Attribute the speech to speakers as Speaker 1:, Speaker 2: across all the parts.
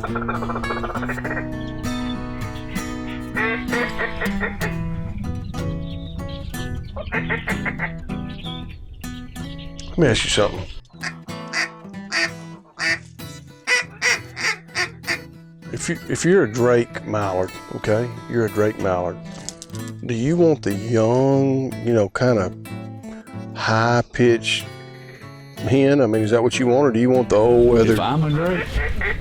Speaker 1: Let me ask you something. If you're a Drake mallard, okay, you're a Drake mallard, do you want the young, you know, kind of high-pitched hen? I mean, is that what you want, or do you want the old weather?
Speaker 2: If I'm a Drake?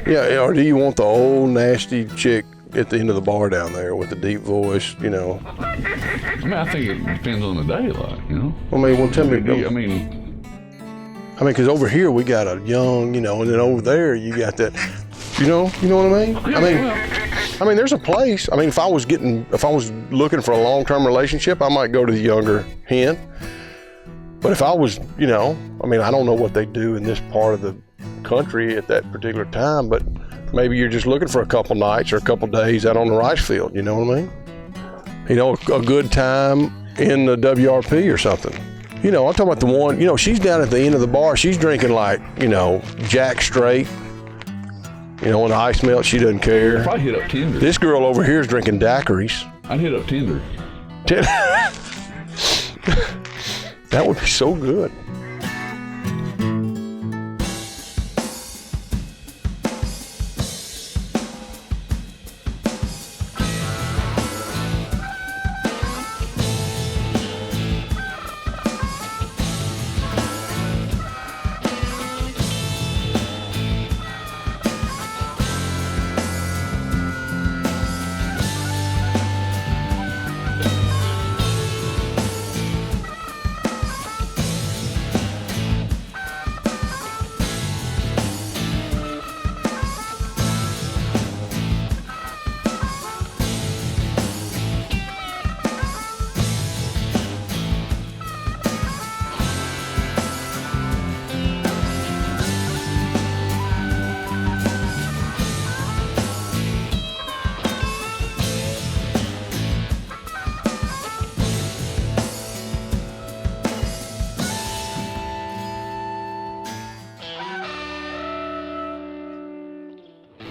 Speaker 1: Yeah, or do you want the old nasty chick at the end of the bar down there with the deep voice, you know?
Speaker 2: I mean, I think it depends on the day, like, you know?
Speaker 1: I mean, well, tell me.
Speaker 2: I mean,
Speaker 1: because over here we got a young, you know, and then over there you got that, you know what I mean? I mean, there's a place. I mean, if I was looking for a long-term relationship, I might go to the younger hen. But if I was, you know, I mean, I don't know what they do in this part of the country at that particular time, but maybe you're just looking for a couple nights or a couple days out on the rice field, you know what I mean? You know, a good time in the WRP or something. You know, I'm talking about the one, you know, she's down at the end of the bar, she's drinking like, you know, Jack Straight. You know, when the ice melts, she doesn't care.
Speaker 2: I'd probably hit up Tinder.
Speaker 1: This girl over here is drinking daiquiris.
Speaker 2: I'd hit up Tinder.
Speaker 1: That would be so good.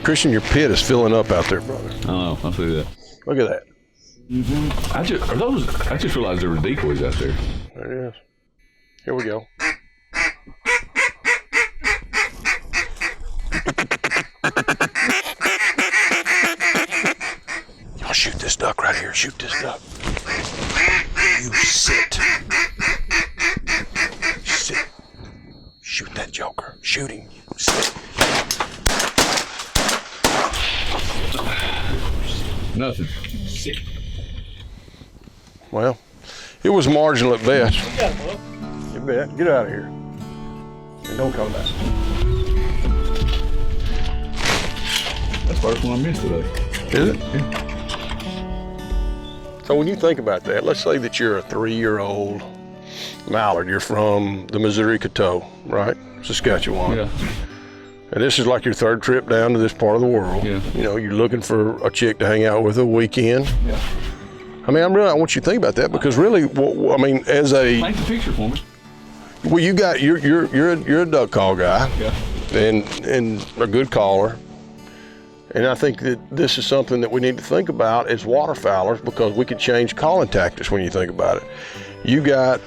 Speaker 1: Christian, your pit is filling up out there, brother.
Speaker 2: I know, I see that.
Speaker 1: Look at that.
Speaker 2: I just realized there were decoys out there.
Speaker 1: There it is. Here we go. Y'all shoot this duck right here. Shoot this duck. You sit. Sit. Shoot that joker. Shoot him. Sit.
Speaker 2: Nothing.
Speaker 1: Sit. Well, it was marginal at best. You bet. Get out of here. And don't come back.
Speaker 2: That's the first one I missed today.
Speaker 1: Is it? Yeah. So when you think about that, let's say that you're a 3-year-old mallard. You're from the Missouri Coteau, right? Saskatchewan.
Speaker 2: Yeah.
Speaker 1: And this is like your 3rd trip down to this part of the world.
Speaker 2: Yeah.
Speaker 1: You know, you're looking for a chick to hang out with a weekend.
Speaker 2: Yeah.
Speaker 1: I mean, I want you to think about that, because really, I mean, as a
Speaker 2: paint the picture for me.
Speaker 1: Well, you're a duck call guy.
Speaker 2: Yeah.
Speaker 1: And a good caller. And I think that this is something that we need to think about as waterfowlers, because we could change calling tactics when you think about it. You got,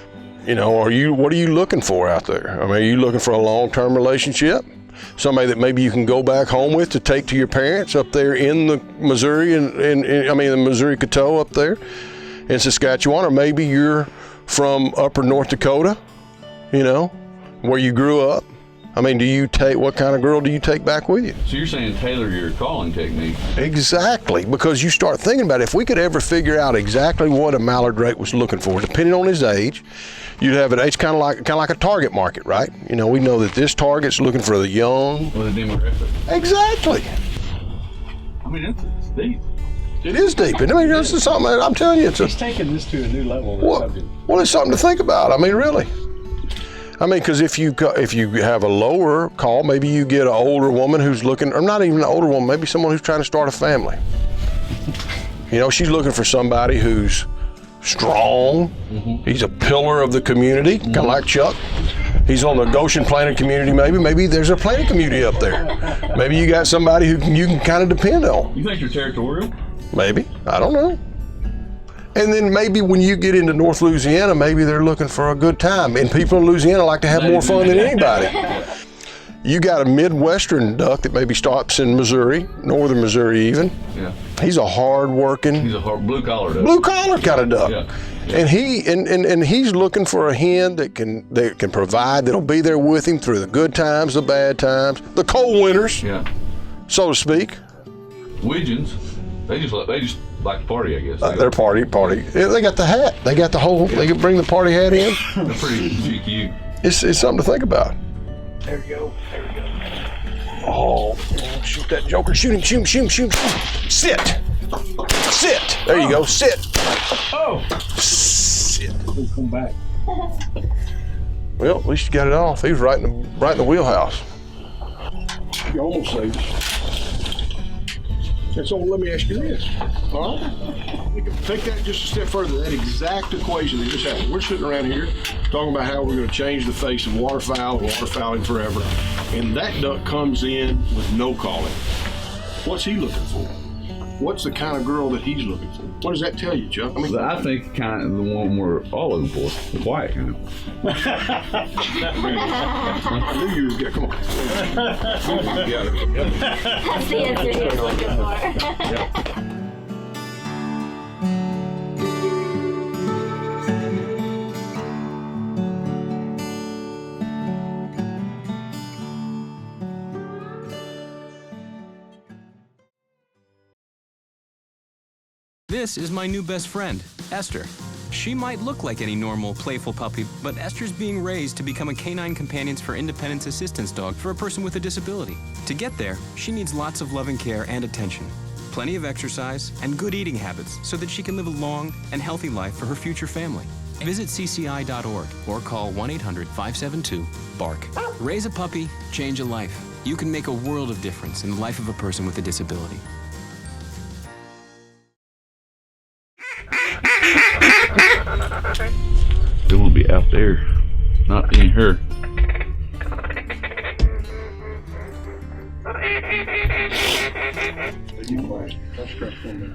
Speaker 1: you know, what are you looking for out there? I mean, are you looking for a long-term relationship? Somebody that maybe you can go back home with to take to your parents up there in the Missouri the Missouri Coteau up there in Saskatchewan, or maybe you're from upper North Dakota, you know, where you grew up. I mean, what kind of girl do you take back with you?
Speaker 2: So you're saying tailor your calling technique?
Speaker 1: Exactly, because you start thinking about it. If we could ever figure out exactly what a mallard drake was looking for, depending on his age, you'd have it. It's kind of like a target market, right? You know, we know that this target's looking for the young.
Speaker 2: With a demographic.
Speaker 1: Exactly.
Speaker 2: I mean, it's deep.
Speaker 1: It is deep. I mean, this is something. I'm telling you,
Speaker 3: He's taking this to a new level.
Speaker 1: Well, it's something to think about. I mean, really. I mean, because if you have a lower call, maybe you get an older woman who's looking, or not even an older woman, maybe someone who's trying to start a family. You know, she's looking for somebody who's strong. Mm-hmm. He's a pillar of the community, kind of like Chuck. He's on the Goshen planted community. Maybe there's a planted community up there. Maybe you got somebody who you can kind of depend on.
Speaker 2: You think you're territorial?
Speaker 1: Maybe. I don't know. And then maybe when you get into North Louisiana, maybe they're looking for a good time. And people in Louisiana like to have more fun than anybody. You got a Midwestern duck that maybe stops in Missouri, northern Missouri even.
Speaker 2: Yeah.
Speaker 1: He's a hard-working,
Speaker 2: He's a blue collar duck.
Speaker 1: blue collar kind of duck.
Speaker 2: Yeah.
Speaker 1: And he's looking for a hen that can provide, that'll be there with him through the good times, the bad times, the cold winters,
Speaker 2: Yeah.
Speaker 1: so to speak.
Speaker 2: Widgeons, they just like to party, I guess.
Speaker 1: They're party. Yeah, they got the hat. They got the whole. They can bring the party hat in.
Speaker 2: They're pretty cute.
Speaker 1: It's something to think about.
Speaker 3: There we go.
Speaker 1: Oh, shoot that joker! Shoot him! Sit. There you go. Sit.
Speaker 3: Oh!
Speaker 1: Sit.
Speaker 3: He'll come back.
Speaker 1: Well, at least you got it off. He was right in the wheelhouse.
Speaker 3: You almost saved us. And so let me ask you this. All right? We can take that just a step further. That exact equation that just happened. We're sitting around here talking about how we're going to change the face of waterfowl and waterfowling forever. And that duck comes in with no calling. What's he looking for? What's the kind of girl that he's looking for? What does that tell you, Chuck? I mean,
Speaker 2: I think kind of the one we're all looking for, the quiet kind.
Speaker 3: I knew you were going to come on.
Speaker 4: That's the answer he was looking for.
Speaker 5: This is my new best friend, Esther. She might look like any normal, playful puppy, but Esther's being raised to become a canine companions for independence assistance dog for a person with a disability. To get there, she needs lots of loving care and attention, plenty of exercise, and good eating habits so that she can live a long and healthy life for her future family. Visit cci.org or call 1-800-572-BARK. Raise a puppy, change a life. You can make a world of difference in the life of a person with a disability.
Speaker 2: They want to be out there, not in her.
Speaker 3: That's correct for me.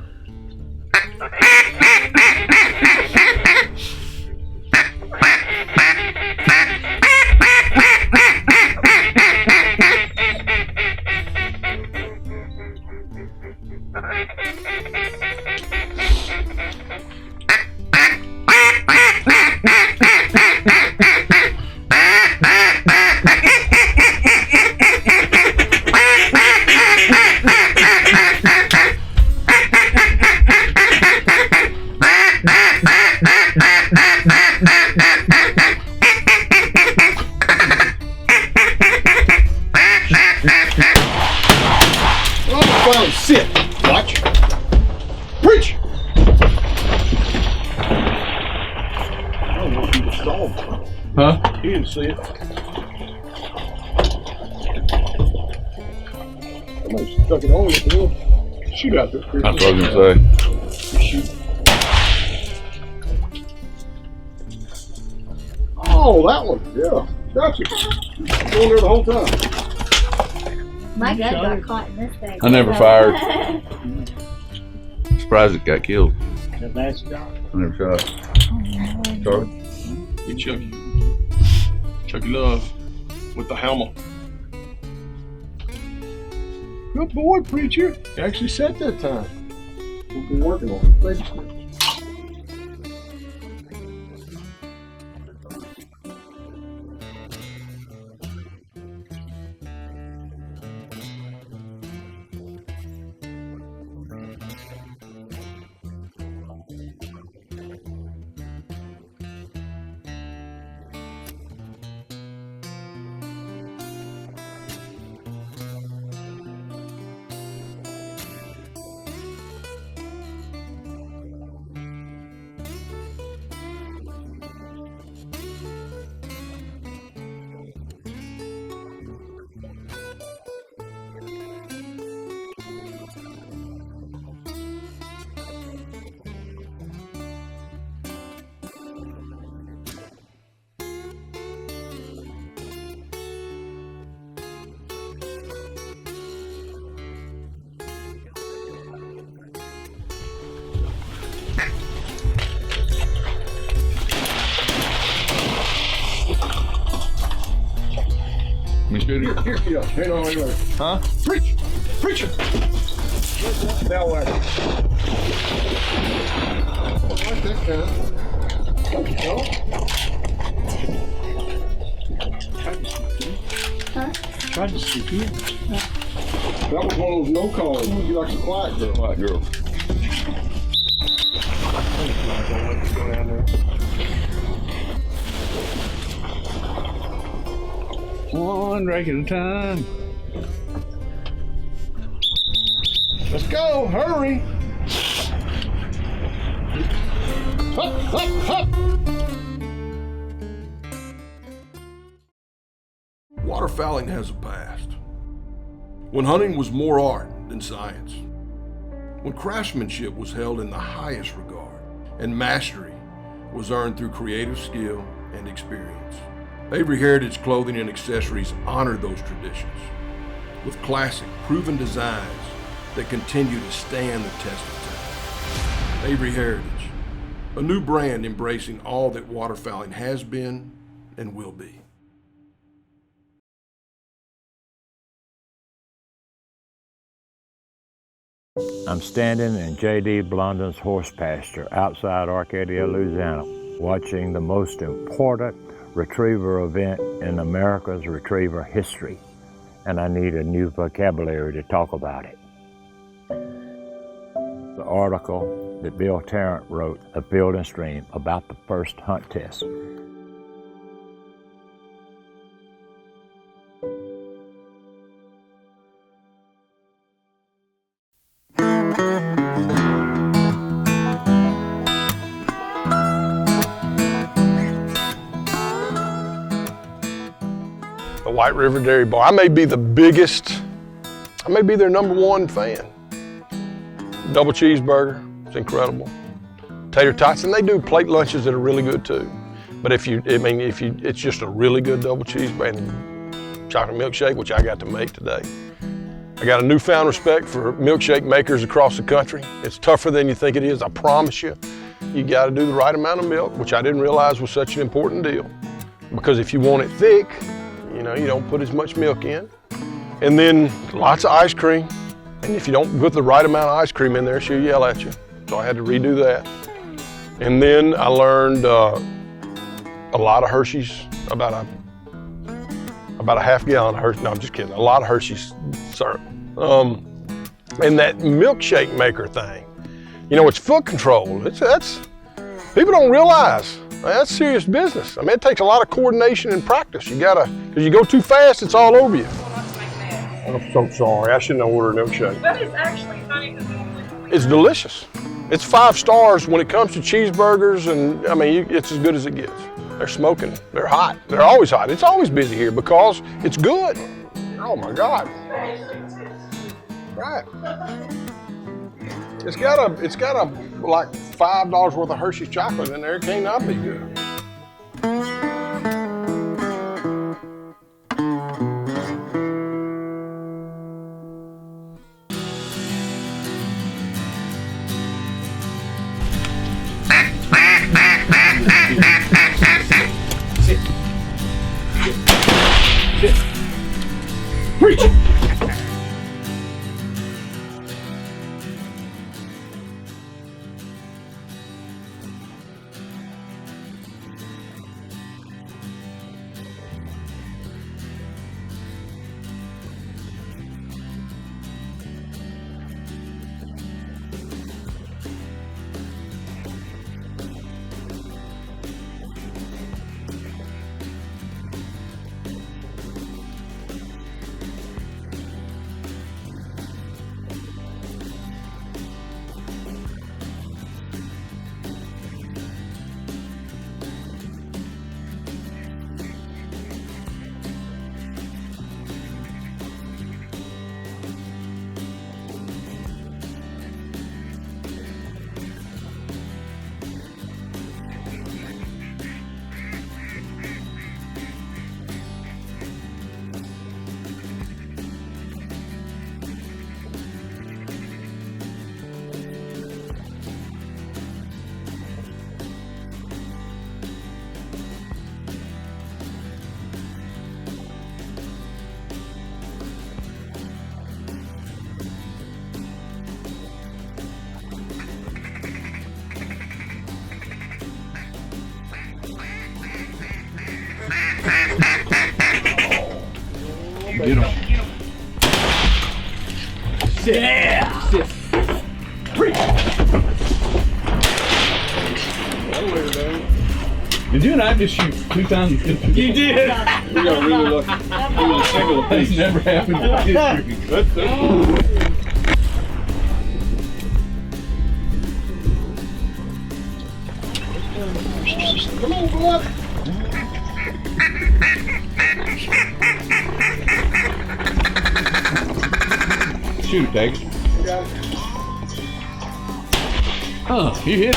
Speaker 3: Well, sit. Watch. Preach. I don't know if he was stalled.
Speaker 2: Huh?
Speaker 3: He didn't see it. Somebody stuck it on with the shoot out there.
Speaker 2: That's what I was going to say.
Speaker 3: Shoot. Oh, that one. Yeah. Gotcha. Going there the whole time.
Speaker 4: My gun got caught in this thing.
Speaker 2: I never fired. Surprised it got killed.
Speaker 3: That nice guy.
Speaker 2: I never shot. Charlie?
Speaker 3: Get Chucky. Chucky Love with the helmet. Good boy, preacher. You actually said that time. We've been working on it. Thank you.
Speaker 2: Me shoot it?
Speaker 3: Here, yeah. Hang on, wait.
Speaker 2: Huh?
Speaker 3: Preach! Preacher! Now what? Oh, like that kind. Thank you, Joe.
Speaker 4: Huh?
Speaker 3: Tried to sneak in. That was one of those no calls. You like a quiet girl.
Speaker 2: White girl.
Speaker 3: Don't let you go down there.
Speaker 2: One drink at a time.
Speaker 3: Let's go, hurry. Hup, hup, hup. Waterfowling has a past. When hunting was more art than science. When craftsmanship was held in the highest regard and mastery was earned through creative skill and experience. Avery Heritage Clothing and Accessories honor those traditions with classic, proven designs that continue to stand the test of time. Avery Heritage, a new brand embracing all that waterfowling has been and will be.
Speaker 6: I'm standing in J.D. Blondin's horse pasture outside Arcadia, Louisiana, watching the most important retriever event in America's retriever history, and I need a new vocabulary to talk about it. The article that Bill Tarrant wrote of Field and Stream about the first hunt test.
Speaker 1: The White River Dairy Bar. I may be their #1 fan. Double cheeseburger, it's incredible. Tater tots, and they do plate lunches that are really good too. But it's just a really good double cheeseburger and chocolate milkshake, which I got to make today. I got a newfound respect for milkshake makers across the country. It's tougher than you think it is, I promise you. You gotta do the right amount of milk, which I didn't realize was such an important deal. Because if you want it thick, you don't put as much milk in. And then lots of ice cream. And if you don't put the right amount of ice cream in there, she'll yell at you. So I had to redo that. And then I learned a lot of Hershey's, about a half gallon of Hershey's, no, I'm just kidding, a lot of Hershey's syrup. And that milkshake maker thing, it's foot control. People don't realize. That's serious business. I mean, it takes a lot of coordination and practice. Because you go too fast, it's all over you. I'm so sorry. I shouldn't have ordered a milkshake.
Speaker 7: But it's actually funny.
Speaker 1: It's delicious. It's 5 stars when it comes to cheeseburgers, and it's as good as it gets. They're smoking. They're hot. They're always hot. It's always busy here because it's good. Oh my God. Right. It's got like $5 worth of Hershey's chocolate in there. It can't not be good.
Speaker 3: Preach!
Speaker 2: Get him. Sit. Yeah. Sit. Preach. Did you and I just shoot 2 times? You did.
Speaker 3: We got really lucky. We were a single
Speaker 2: That's
Speaker 3: piece.
Speaker 2: never happened in history.
Speaker 3: Come on, bud.
Speaker 2: Shoot, Tackett. You hit.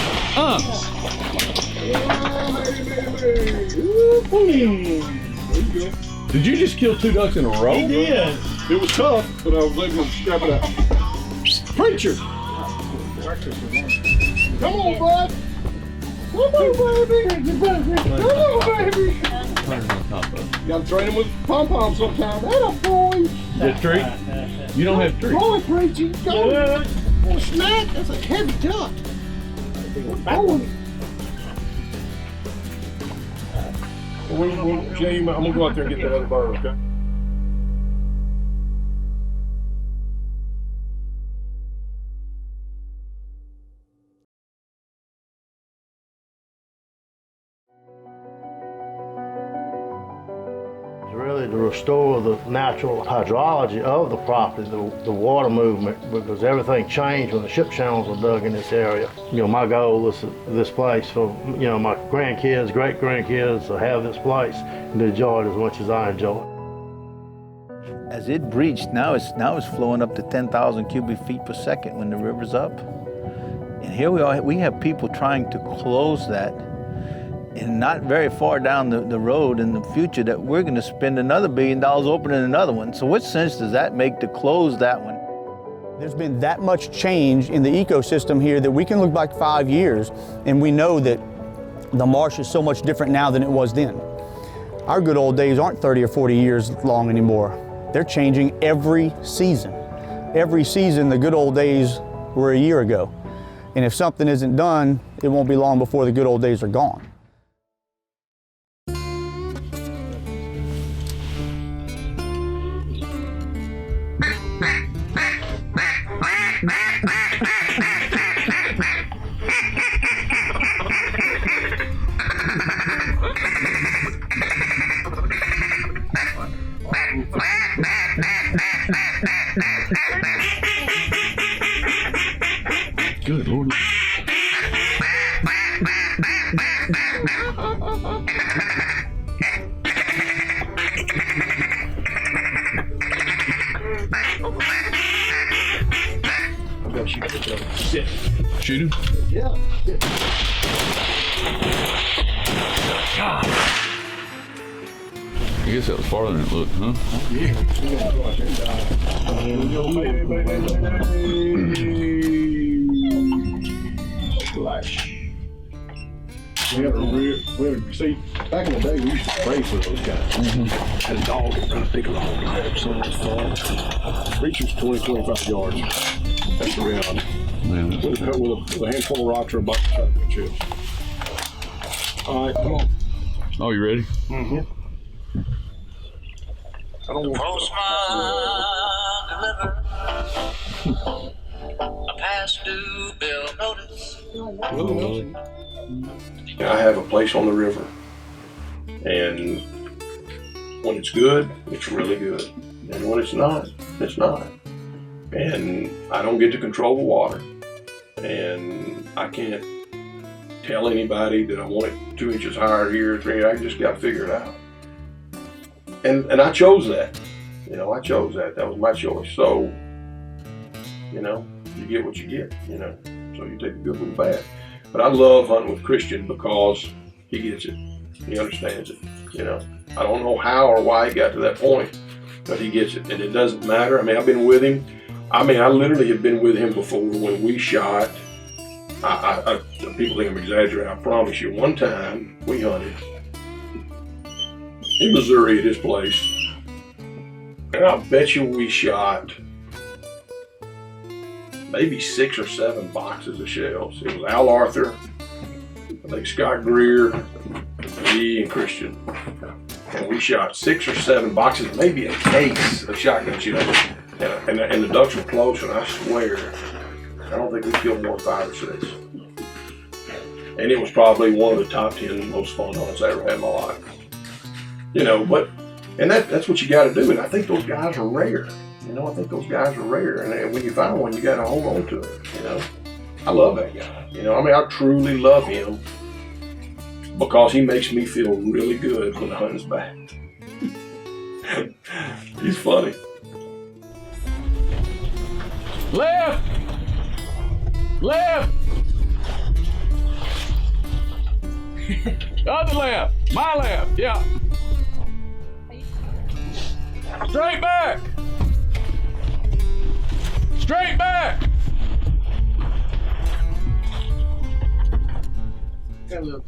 Speaker 2: Did you just kill 2 ducks in a row?
Speaker 3: He did. It was tough, but I was able to scrap it out. Preacher! Come on, bud! Come on, baby! Come on, baby! You gotta train him with pom-pom sometime. That a boy!
Speaker 2: That tree? You don't have tree.
Speaker 3: Boy, Preacher! Go! Want a snack? That's a heavy duck. Boy! Jay, I'm gonna go out there and get that other bird, okay?
Speaker 7: It's really to restore the natural hydrology of the property, the water movement, because everything changed when the ship channels were dug in this area. You know, my goal is this place for, you know, my grandkids, great-grandkids to have this place and to enjoy it as much as I enjoy it.
Speaker 8: As it breached, now it's flowing up to 10,000 cubic feet per second when the river's up. And here we have people trying to close that, and not very far down the road in the future that we're going to spend another $1 billion opening another one. So what sense does that make to close that one?
Speaker 9: There's been that much change in the ecosystem here that we can look back 5 years and we know that the marsh is so much different now than it was then. Our good old days aren't 30 or 40 years long anymore. They're changing every season. Every season, the good old days were a year ago. And if something isn't done, it won't be long before the good old days are gone.
Speaker 2: Good Lord.
Speaker 3: I've got to shoot this other. Sit.
Speaker 2: Shoot him?
Speaker 3: Yeah. Sit.
Speaker 2: I guess that was farther than it looked, huh?
Speaker 3: Yeah. Flash. We had see, back in the day, we used to pray for those guys. Had a dog that run a big long time, so much fun. Reach was 20, 25 yards. That's the reality.
Speaker 2: Man.
Speaker 3: With a handful of rocks or a bucket of chips. All right, come on.
Speaker 2: Oh, you ready?
Speaker 3: Mm-hmm. I don't want
Speaker 10: a past due bill notice.
Speaker 3: I have a place on the river, and when it's good, it's really good, and when it's not, it's not. And I don't get to control the water, and I can't tell anybody that I want it 2 inches higher here, 3. I just got to figure it out. And I chose that. You know, I chose that. That was my choice. So, you know, you get what you get, you know. So you take the good with the bad. But I love hunting with Christian because he gets it. He understands it, you know. I don't know how or why he got to that point, but he gets it. And it doesn't matter. I mean, I've been with him. I mean, I literally have been with him before when we shot. People think I'm exaggerating. I promise you, one time we hunted in Missouri at his place, and I bet you we shot maybe 6 or 7 boxes of shells. It was Al Arthur, I think Scott Greer, me, and Christian. and we shot 6 or 7 boxes, maybe a case of shotgun shells. And the ducks were close, and I swear, I don't think we killed more than 5 or 6. And it was probably one of the top 10 most fun hunts I ever had in my life. You know, and that's what you got to do. And I think those guys are rare. You know, I think those guys are rare. And when you find one, you got to hold on to it. You know, I love that guy. You know, I mean, I truly love him because he makes me feel really good when the hunt is back. He's funny.
Speaker 2: Left! Left! Other left! My left, yeah. Straight back! Straight back!
Speaker 3: Got a little